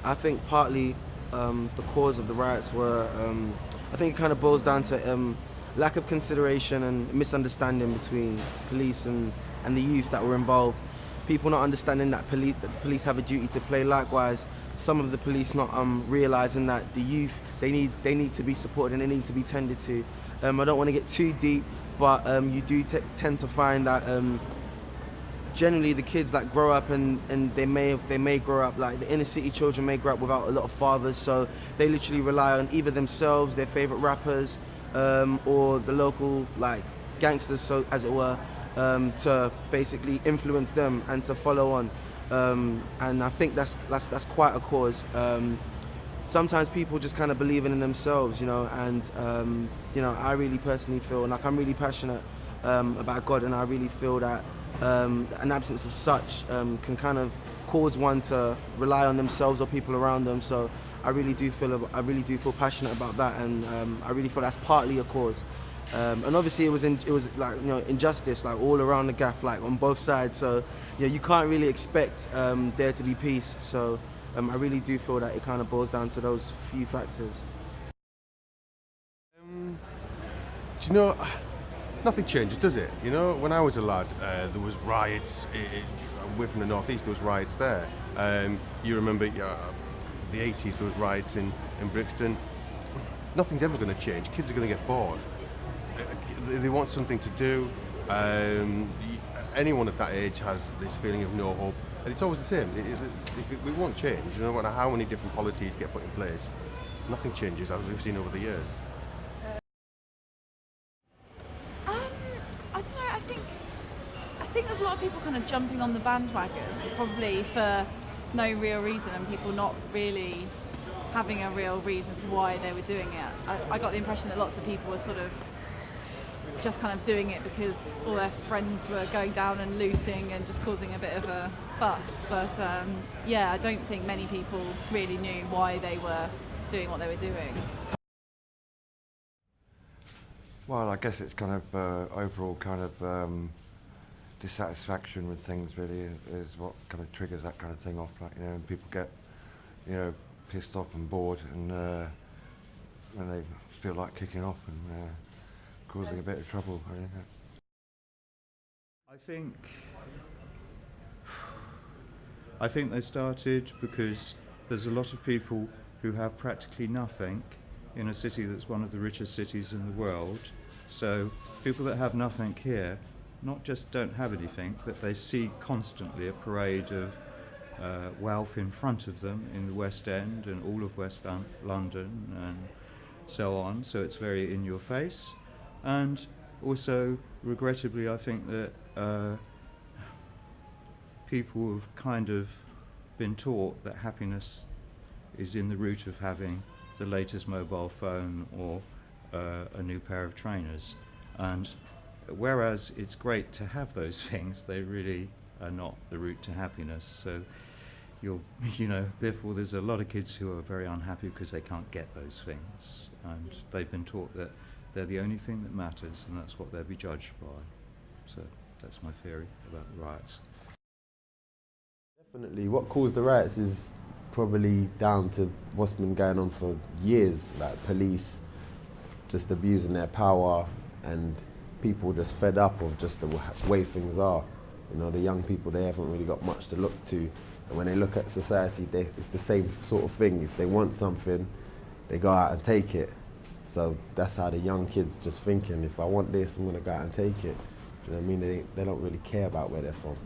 I think partly the cause of the riots were, I think it kind of boils down to lack of consideration and misunderstanding between police and the youth that were involved. People not understanding that the police have a duty to play. Likewise, some of the police not realising that the youth, they need to be supported and they need to be tended to. I don't want to get too deep, but you do tend to find that generally the kids that grow up and they may grow up, like the inner city children may grow up without a lot of fathers, so they literally rely on either themselves, their favourite rappers, or the local like gangsters, so as it were, to basically influence them and to follow on. And I think that's quite a cause. Sometimes people just kind of believing in themselves, you know, and you know, I really personally feel like I'm really passionate about God, and I really feel that an absence of such can kind of cause one to rely on themselves or people around them. So I really do feel passionate about that, and I really feel that's partly a cause. And obviously it was like, you know, injustice like all around the gaff, like on both sides. So you know, you can't really expect there to be peace. So I really do feel that it kind of boils down to those few factors. Do you know, nothing changes, does it? You know, when I was a lad, there was riots. We're from the northeast. There was riots there. You remember the 80s? There was riots in Brixton. Nothing's ever going to change. Kids are going to get bored. They want something to do. Anyone at that age has this feeling of no hope, and it's always the same. It won't change. You know, no matter how many different policies get put in place, nothing changes as we've seen over the years. I don't know. I think there's a lot of people kind of jumping on the bandwagon, probably for no real reason, and people not really having a real reason for why they were doing it. I got the impression that lots of people were sort of just kind of doing it because all their friends were going down and looting and just causing a bit of a fuss. But yeah, I don't think many people really knew why they were doing what they were doing. Well, I guess it's kind of overall kind of dissatisfaction with things really is what kind of triggers that kind of thing off. Like, you know, and people get, you know, pissed off and bored, and when they feel like kicking off and causing a bit of trouble. I think they started because there's a lot of people who have practically nothing in a city that's one of the richest cities in the world. So people that have nothing here not just don't have anything, but they see constantly a parade of wealth in front of them in the West End and all of West London and so on. So it's very in your face. And also, regrettably, I think that people have kind of been taught that happiness is in the root of having the latest mobile phone or a new pair of trainers. And whereas it's great to have those things, they really are not the route to happiness. So you know, therefore there's a lot of kids who are very unhappy because they can't get those things, and they've been taught that they're the only thing that matters, and that's what they'll be judged by. So that's my theory about the riots. Definitely, what caused the riots is probably down to what's been going on for years, like police just abusing their power and people just fed up of just the way things are. You know, the young people, they haven't really got much to look to, and when they look at society, it's the same sort of thing. If they want something, they go out and take it. So that's how the young kids just thinking, if I want this, I'm going to go out and take it. Do you know what I mean? They don't really care about where they're from.